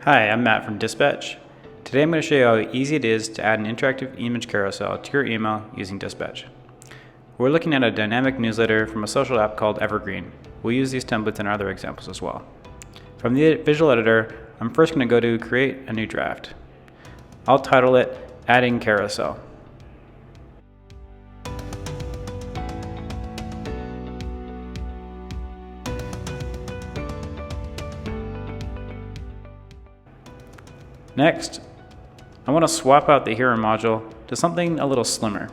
Hi, I'm Matt from Dispatch. Today I'm going to show you how easy it is to add an interactive image carousel to your email using Dispatch. We're looking at a dynamic newsletter from a social app called Evergreen. We'll use these templates in our other examples as well. From the visual editor, I'm first going to go to create a new draft. I'll title it Adding Carousel. Next, I want to swap out the hero module to something a little slimmer.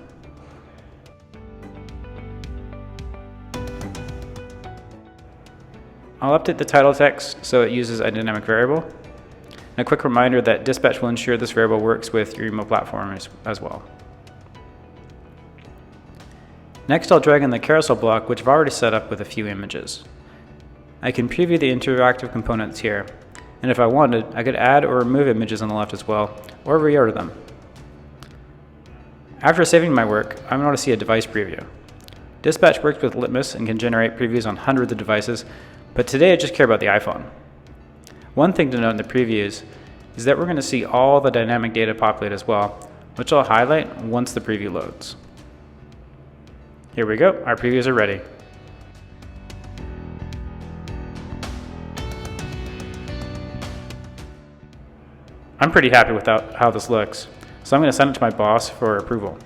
I'll update the title text so it uses a dynamic variable. And a quick reminder that Dispatch will ensure this variable works with your email platform as well. Next, I'll drag in the carousel block, which I've already set up with a few images. I can preview the interactive components here. And if I wanted, I could add or remove images on the left as well, or reorder them. After saving my work, I want to see a device preview. Dispatch works with Litmus and can generate previews on hundreds of devices, but today I just care about the iPhone. One thing to note in the previews is that we're going to see all the dynamic data populate as well, which I'll highlight once the preview loads. Here we go, our previews are ready. I'm pretty happy with how this looks, so I'm going to send it to my boss for approval.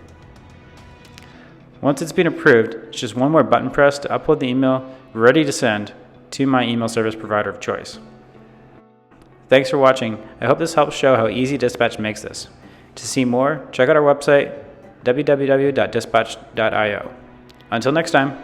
Once it's been approved, it's just one more button press to upload the email ready to send to my email service provider of choice. Thanks for watching. I hope this helps show how easy Dispatch makes this. To see more, check out our website, www.dispatch.io. Until next time.